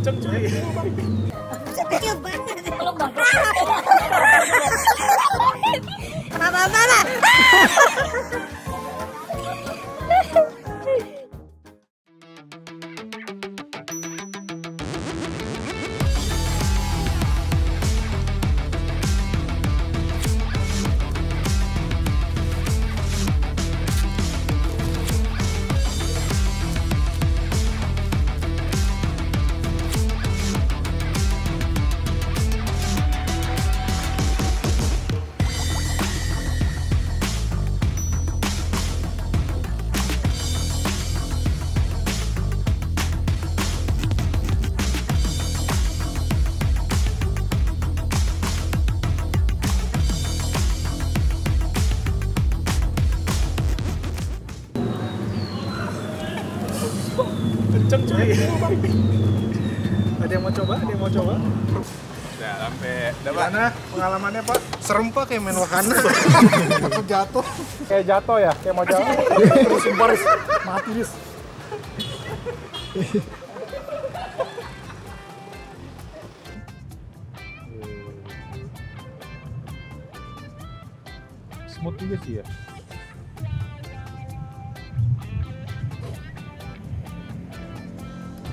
Kenceng cuy. Kecil banget. Mama. Kenceng cuy. Ada yang mau coba? Udah sampai. Gimana pengalamannya Pak? Serem Pak, kayak main wahana. Aku jatuh. Kayak jatuh ya? Kayak mau jatuh? Terus baris, mati dis. Smooth juga sih ya.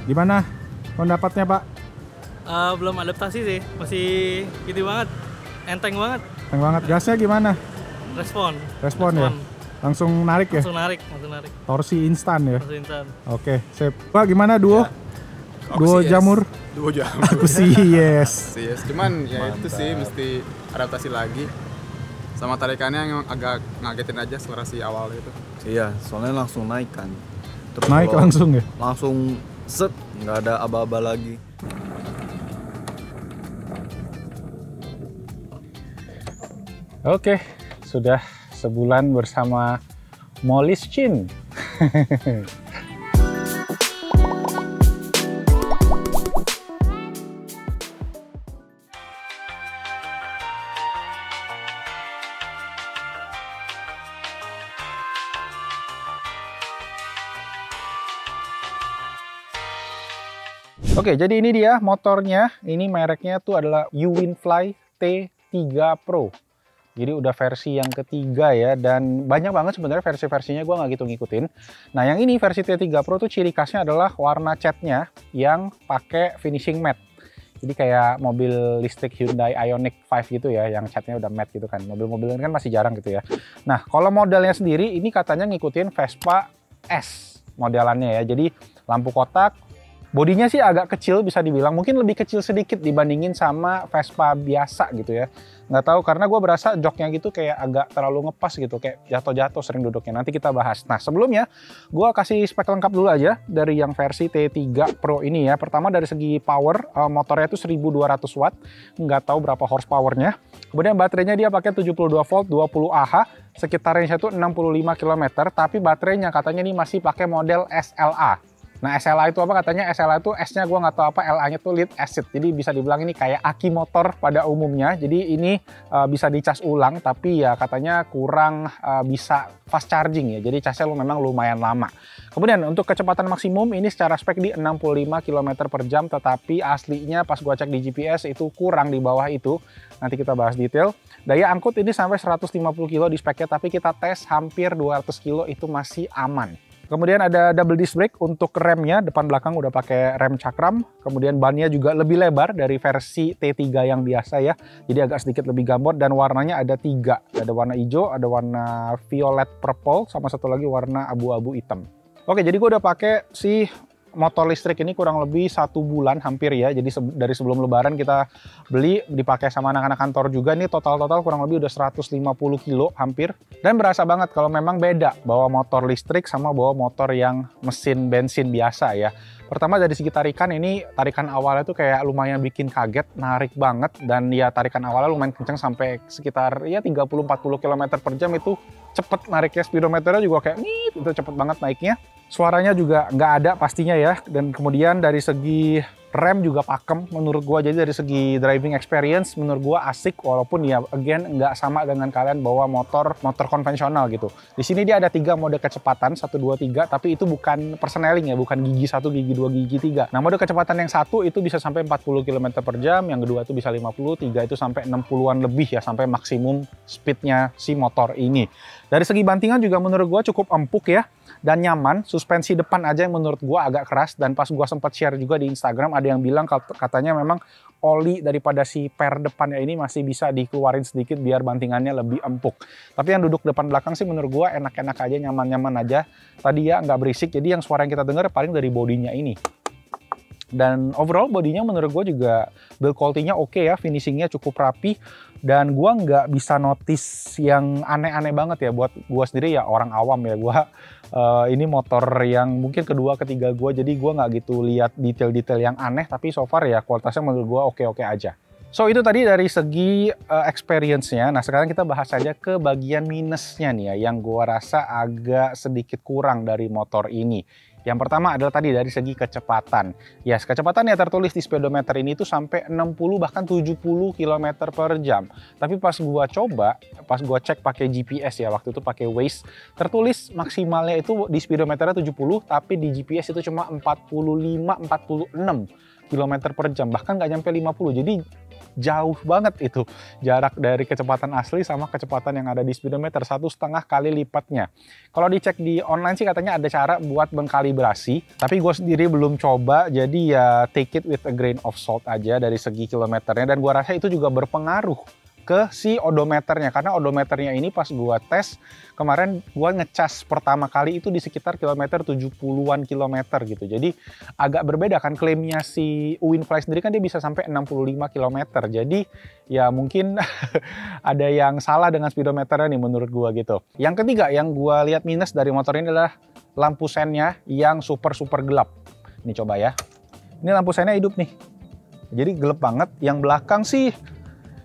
Gimana pendapatnya Pak? Belum adaptasi sih, masih gitu banget, enteng banget. Enteng banget. Gasnya gimana? Respon Ya? Langsung narik ya? Langsung narik. Torsi instan ya? Langsung instan. Oke, sip. Pak gimana duo? Ya, Duo jamur? Duo jamur. Aku sih yes. Cuman ya itu sih mesti adaptasi lagi. Sama tarikannya yang agak ngagetin aja akselerasi awal itu. Iya, soalnya langsung naik kan. Terus Naik kalau langsung ya? Langsung set, nggak ada aba-aba lagi. Oke, sudah sebulan bersama Molis Chin. Oke, jadi ini dia motornya. Ini mereknya tuh adalah Uwinfly T3 Pro. Jadi udah versi yang ketiga ya, dan banyak banget sebenarnya versi-versinya, gue nggak gitu ngikutin. Nah yang ini versi T3 Pro tuh ciri khasnya adalah warna catnya yang pakai finishing matte. Jadi kayak mobil listrik Hyundai Ioniq 5 gitu ya, yang catnya udah matte gitu kan. Mobil-mobil kan masih jarang gitu ya. Nah kalau modelnya sendiri, ini katanya ngikutin Vespa S modelannya ya. Jadi lampu kotak. Bodinya sih agak kecil bisa dibilang, mungkin lebih kecil sedikit dibandingin sama Vespa biasa gitu ya. Nggak tahu, karena gue berasa joknya gitu kayak agak terlalu ngepas gitu, kayak jatuh-jatuh sering duduknya. Nanti kita bahas. Nah sebelumnya, gue kasih spek lengkap dulu aja dari yang versi T3 Pro ini ya. Pertama dari segi power, motornya itu 1200 watt, nggak tahu berapa horsepowernya. Kemudian baterainya dia pakai 72 volt 20 Ah, sekitar range itu 65 km, tapi baterainya katanya ini masih pakai model SLA. Nah SLA itu apa katanya? SLA itu S-nya gue nggak tahu apa, LA-nya tuh lead acid. Jadi bisa dibilang ini kayak aki motor pada umumnya. Jadi ini bisa dicas ulang, tapi ya katanya kurang bisa fast charging ya. Jadi casnya memang lumayan lama. Kemudian untuk kecepatan maksimum ini secara spek di 65 km per jam, tetapi aslinya pas gue cek di GPS itu kurang di bawah itu. Nanti kita bahas detail. Daya angkut ini sampai 150 kilo di speknya, tapi kita tes hampir 200 kilo itu masih aman. Kemudian ada double disc brake untuk remnya, depan belakang udah pakai rem cakram. Kemudian bannya juga lebih lebar dari versi T3 yang biasa ya. Jadi agak sedikit lebih gambot, dan warnanya ada 3. Ada warna hijau, ada warna violet purple, sama satu lagi warna abu-abu hitam. Oke, jadi gue udah pakai si motor listrik ini kurang lebih 1 bulan hampir ya. Jadi dari sebelum lebaran kita beli, dipakai sama anak-anak kantor juga. Nih total kurang lebih udah 150 kilo hampir. Dan berasa banget kalau memang beda bawa motor listrik sama bawa motor yang mesin bensin biasa ya. Pertama dari segi tarikan, ini tarikan awalnya tuh kayak lumayan bikin kaget, narik banget. Dan ya tarikan awalnya lumayan kenceng sampai sekitar ya 30-40 km per jam, itu cepet nariknya. Speedometernya juga kayak itu cepet banget naiknya. Suaranya juga nggak ada pastinya ya. Dan kemudian dari segi Rem juga pakem menurut gua, jadi dari segi driving experience menurut gua asik, walaupun ya again nggak sama dengan kalian bawa motor konvensional gitu. Di sini dia ada 3 mode kecepatan, 1, 2, 3, tapi itu bukan persneling ya, bukan gigi 1, gigi 2, gigi 3. Nah, mode kecepatan yang satu itu bisa sampai 40 km per jam, yang kedua itu bisa 50, 3 itu sampai 60-an lebih ya, sampai maksimum speednya si motor ini. Dari segi bantingan juga menurut gua cukup empuk ya, dan nyaman. Suspensi depan aja yang menurut gua agak keras, dan pas gua sempat share juga di Instagram ada yang bilang katanya memang oli daripada si per depannya ini masih bisa dikeluarin sedikit biar bantingannya lebih empuk. Tapi yang duduk depan belakang sih menurut gua enak-enak aja, nyaman-nyaman aja. Tadi ya nggak berisik, jadi yang suara yang kita dengar paling dari bodinya ini. Dan overall bodinya menurut gue juga build quality-nya oke ya, finishingnya cukup rapi, dan gue nggak bisa notice yang aneh-aneh banget ya. Buat gue sendiri ya orang awam ya, gue ini motor yang mungkin kedua ketiga gue, jadi gue nggak gitu lihat detail-detail yang aneh, tapi so far ya kualitasnya menurut gue oke-oke aja. So itu tadi dari segi experience-nya. Nah sekarang kita bahas aja ke bagian minusnya nih ya, yang gue rasa agak sedikit kurang dari motor ini. Yang pertama adalah tadi dari segi kecepatan. Yes, kecepatan yang tertulis di speedometer ini tuh sampai 60 bahkan 70 km per jam. Tapi pas gua coba, pas gua cek pakai GPS ya, waktu itu pakai Waze, tertulis maksimalnya itu di speedometernya 70, tapi di GPS itu cuma 45-46 km per jam, bahkan nggak nyampe 50. Jadi jauh banget itu jarak dari kecepatan asli sama kecepatan yang ada di speedometer, 1,5 kali lipatnya. Kalau dicek di online sih katanya ada cara buat mengkalibrasi, tapi gue sendiri belum coba, jadi ya take it with a grain of salt aja dari segi kilometernya. Dan gue rasa itu juga berpengaruh ke si odometernya, karena odometernya ini pas gua tes kemarin, gua ngecas pertama kali itu di sekitar kilometer 70-an kilometer gitu. Jadi agak berbeda kan klaimnya si Uwinfly sendiri, kan dia bisa sampai 65 km. Jadi ya mungkin ada yang salah dengan speedometernya nih menurut gua gitu. Yang ketiga yang gua lihat minus dari motor ini adalah lampu sennya yang super gelap. Ini coba ya. Ini lampu sennya hidup nih. Jadi gelap banget. Yang belakang sih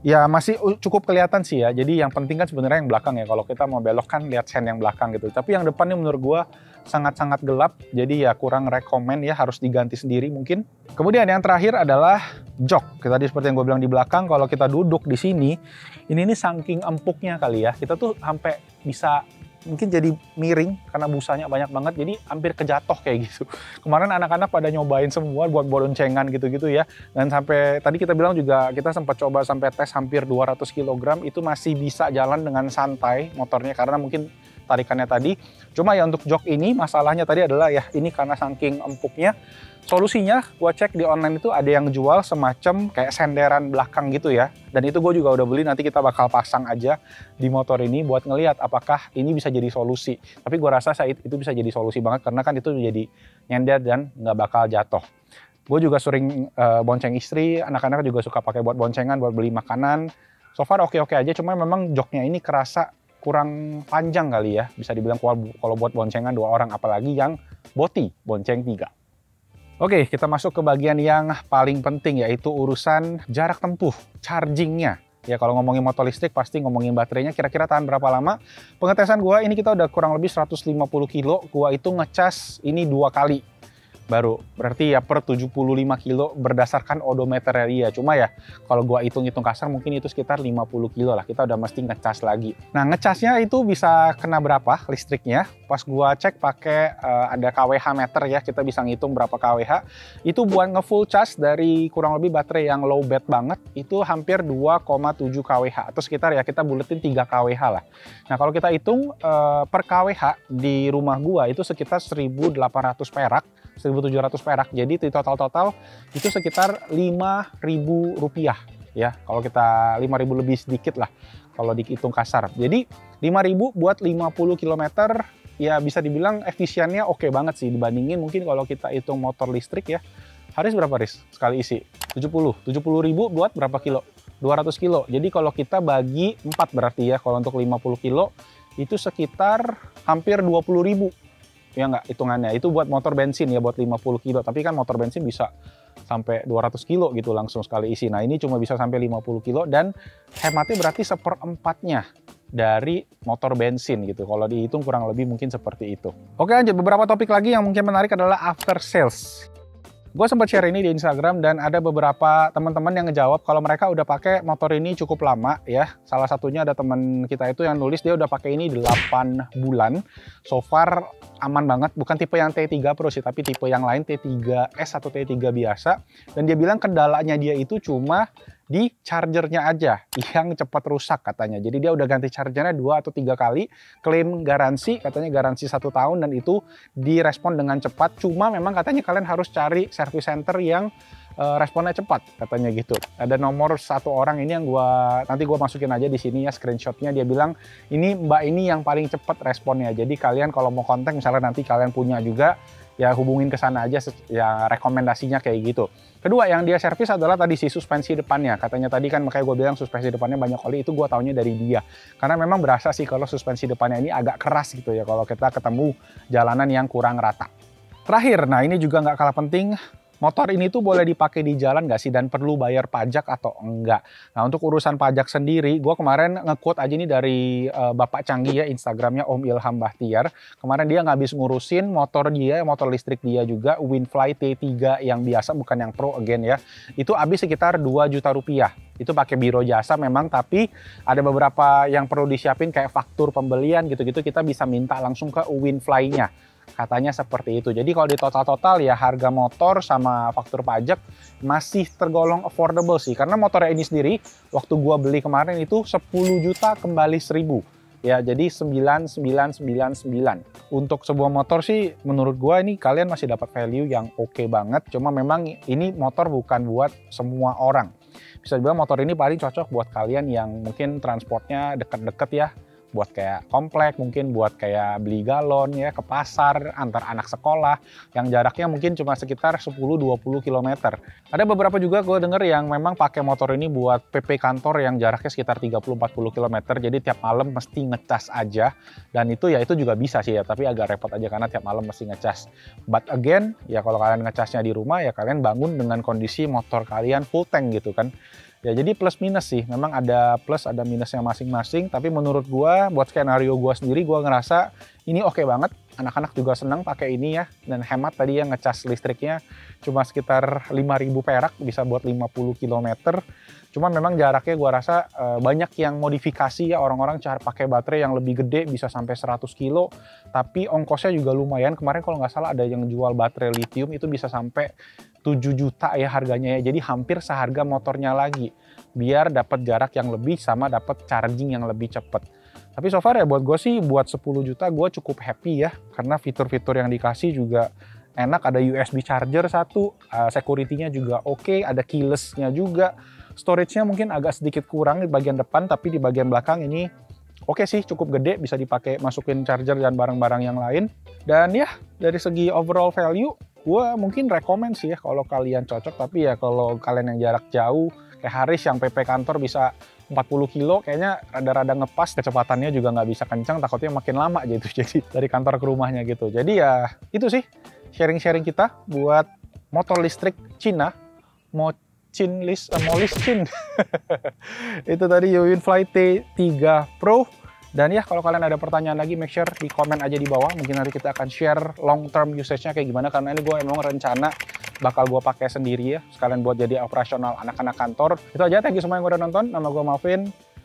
ya masih cukup kelihatan sih ya. Jadi yang penting kan sebenarnya yang belakang ya. Kalau kita mau belok kan lihat sen yang belakang gitu. Tapi yang depan nih menurut gua sangat-sangat gelap. Jadi ya kurang rekomen ya, harus diganti sendiri mungkin. Kemudian yang terakhir adalah jok. Tadi seperti yang gue bilang di belakang, kalau kita duduk di sini, ini nih saking empuknya kali ya. Kita tuh sampai bisa mungkin jadi miring karena busanya banyak banget, jadi hampir kejatuh kayak gitu. Kemarin anak-anak pada nyobain semua buat boncengan gitu-gitu ya. Dan sampai tadi kita bilang juga kita sempat coba sampai tes hampir 200 kg, itu masih bisa jalan dengan santai motornya karena mungkin tarikannya tadi. Cuma ya untuk jok ini masalahnya tadi adalah ya ini karena saking empuknya. Solusinya gue cek di online itu ada yang jual semacam kayak senderan belakang gitu ya. Dan itu gue juga udah beli, nanti kita bakal pasang aja di motor ini buat ngelihat apakah ini bisa jadi solusi. Tapi gue rasa itu bisa jadi solusi banget karena kan itu jadi nyender dan nggak bakal jatuh. Gue juga sering bonceng istri, anak-anak juga suka pakai buat boncengan, buat beli makanan. So far oke-oke aja, cuma memang joknya ini kerasa kurang panjang kali ya. Bisa dibilang kalau buat boncengan 2 orang, apalagi yang boti, bonceng 3. Oke, kita masuk ke bagian yang paling penting, yaitu urusan jarak tempuh, chargingnya. Ya kalau ngomongin motor listrik pasti ngomongin baterainya, kira-kira tahan berapa lama. Pengetesan gua ini kita udah kurang lebih 150 kilo, gua itu ngecas ini 2 kali. Baru, berarti ya per 75 kilo berdasarkan odometernya dia. Cuma ya kalau gua hitung-hitung kasar mungkin itu sekitar 50 kilo lah, kita udah mesti ngecas lagi. Nah ngecasnya itu bisa kena berapa listriknya, pas gua cek pakai ada kWh meter ya, kita bisa ngitung berapa kWh. Itu buat nge-full charge dari kurang lebih baterai yang low bed banget, itu hampir 2,7 kWh, atau sekitar ya kita buletin 3 kWh lah. Nah kalau kita hitung per kWh di rumah gua itu sekitar 1.800 perak, 1.700 perak, jadi di total itu sekitar Rp5.000 ya, kalau kita 5.000 lebih sedikit lah kalau dihitung kasar. Jadi 5.000 buat 50 km ya bisa dibilang efisiennya oke banget sih, dibandingin mungkin kalau kita hitung motor listrik ya. Haris berapa Haris sekali isi? 70.000 buat berapa kilo? 200 kilo. Jadi kalau kita bagi 4 berarti ya, kalau untuk 50 kilo itu sekitar hampir 20.000. Ya nggak hitungannya, itu buat motor bensin ya, buat 50 kilo. Tapi kan motor bensin bisa sampai 200 kilo gitu langsung sekali isi. Nah ini cuma bisa sampai 50 kilo dan hematnya berarti 1/4-nya dari motor bensin gitu. Kalau dihitung kurang lebih mungkin seperti itu. Oke lanjut, beberapa topik lagi yang mungkin menarik adalah after sales. Gue sempat share ini di Instagram dan ada beberapa teman-teman yang ngejawab kalau mereka udah pakai motor ini cukup lama ya. Salah satunya ada teman kita itu yang nulis dia udah pakai ini 8 bulan. So far aman banget, bukan tipe yang T3 Pro sih, tapi tipe yang lain T3S atau T3 biasa. Dan dia bilang kendalanya dia itu cuma di chargernya aja yang cepat rusak katanya. Jadi dia udah ganti chargernya 2 atau 3 kali, klaim garansi, katanya garansi 1 tahun dan itu direspon dengan cepat. Cuma memang katanya kalian harus cari service center yang responnya cepat, katanya gitu. Ada nomor satu orang ini yang nanti gua masukin aja di sini ya screenshotnya. Dia bilang ini mbak ini yang paling cepat responnya. Jadi kalian kalau mau kontak misalnya nanti kalian punya juga, ya hubungin ke sana aja, ya rekomendasinya kayak gitu. Kedua yang dia servis adalah tadi si suspensi depannya. Katanya tadi kan makanya gue bilang suspensi depannya banyak oli, itu gue taunya dari dia. Karena memang berasa sih kalau suspensi depannya ini agak keras gitu ya kalau kita ketemu jalanan yang kurang rata. Terakhir, nah ini juga nggak kalah penting, motor ini tuh boleh dipakai di jalan nggak sih dan perlu bayar pajak atau enggak? Nah untuk urusan pajak sendiri, gue kemarin nge-quote aja nih dari Bapak Canggih ya, Instagramnya Om Ilham Bahtiar. Kemarin dia nggak habis ngurusin motor dia, motor listrik dia juga, Winfly T3 yang biasa, bukan yang Pro again ya. Itu habis sekitar 2 juta rupiah. Itu pakai biro jasa memang, tapi ada beberapa yang perlu disiapin kayak faktur pembelian gitu-gitu, kita bisa minta langsung ke Winfly-nya. Katanya seperti itu. Jadi kalau di total-total ya harga motor sama faktur pajak masih tergolong affordable sih. Karena motornya ini sendiri waktu gua beli kemarin itu 10 juta kembali 1000. Ya jadi 9999. Untuk sebuah motor sih menurut gua ini kalian masih dapat value yang oke banget. Cuma memang ini motor bukan buat semua orang. Bisa dibilang motor ini paling cocok buat kalian yang mungkin transportnya deket-deket ya. Buat kayak komplek, mungkin buat kayak beli galon ya ke pasar, antar anak sekolah yang jaraknya mungkin cuma sekitar 10-20 km. Ada beberapa juga gue denger yang memang pakai motor ini buat PP kantor yang jaraknya sekitar 30-40 km, jadi tiap malam mesti ngecas aja. Dan itu ya itu juga bisa sih ya, tapi agak repot aja karena tiap malam mesti ngecas. But again, ya kalau kalian ngecasnya di rumah ya kalian bangun dengan kondisi motor kalian full tank gitu kan. Ya jadi plus minus sih, memang ada plus ada minusnya masing-masing, tapi menurut gua buat skenario gua sendiri gua ngerasa ini oke banget. Anak-anak juga senang pakai ini ya, dan hemat tadi yang ngecas listriknya cuma sekitar 5.000 perak bisa buat 50 km. Cuma memang jaraknya gua rasa banyak yang modifikasi ya, orang-orang cara pakai baterai yang lebih gede bisa sampai 100 kilo, tapi ongkosnya juga lumayan. Kemarin kalau nggak salah ada yang jual baterai lithium itu bisa sampai 7 juta ya harganya ya, jadi hampir seharga motornya lagi biar dapat jarak yang lebih sama dapat charging yang lebih cepat. Tapi so far ya buat gue sih buat 10 juta gue cukup happy ya, karena fitur-fitur yang dikasih juga enak, ada USB charger satu, security-nya juga oke, ada keyless-nya juga, storage-nya mungkin agak sedikit kurang di bagian depan, tapi di bagian belakang ini oke sih, cukup gede, bisa dipakai masukin charger dan barang-barang yang lain. Dan ya dari segi overall value gue mungkin rekomen sih ya kalau kalian cocok, tapi ya kalau kalian yang jarak jauh kayak Haris yang PP kantor bisa 40 kilo kayaknya rada-rada ngepas, kecepatannya juga nggak bisa kencang, takutnya makin lama gitu jadi dari kantor ke rumahnya gitu. Jadi ya itu sih sharing-sharing kita buat motor listrik Cina, Mochin itu tadi Winfly T3 Pro. Dan ya kalau kalian ada pertanyaan lagi, make sure di komen aja di bawah. Mungkin nanti kita akan share long term usage-nya kayak gimana, karena ini gue emang rencana bakal gue pakai sendiri ya, sekalian buat jadi operasional anak-anak kantor. Itu aja, thank you semua yang udah nonton. Nama gue Malvin,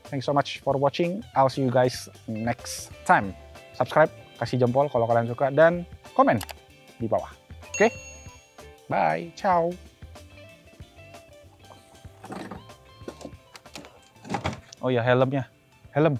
thank you so much for watching. I'll see you guys next time. Subscribe, kasih jempol kalau kalian suka, dan komen di bawah. Oke? Bye, ciao. Oh ya helmnya, helm.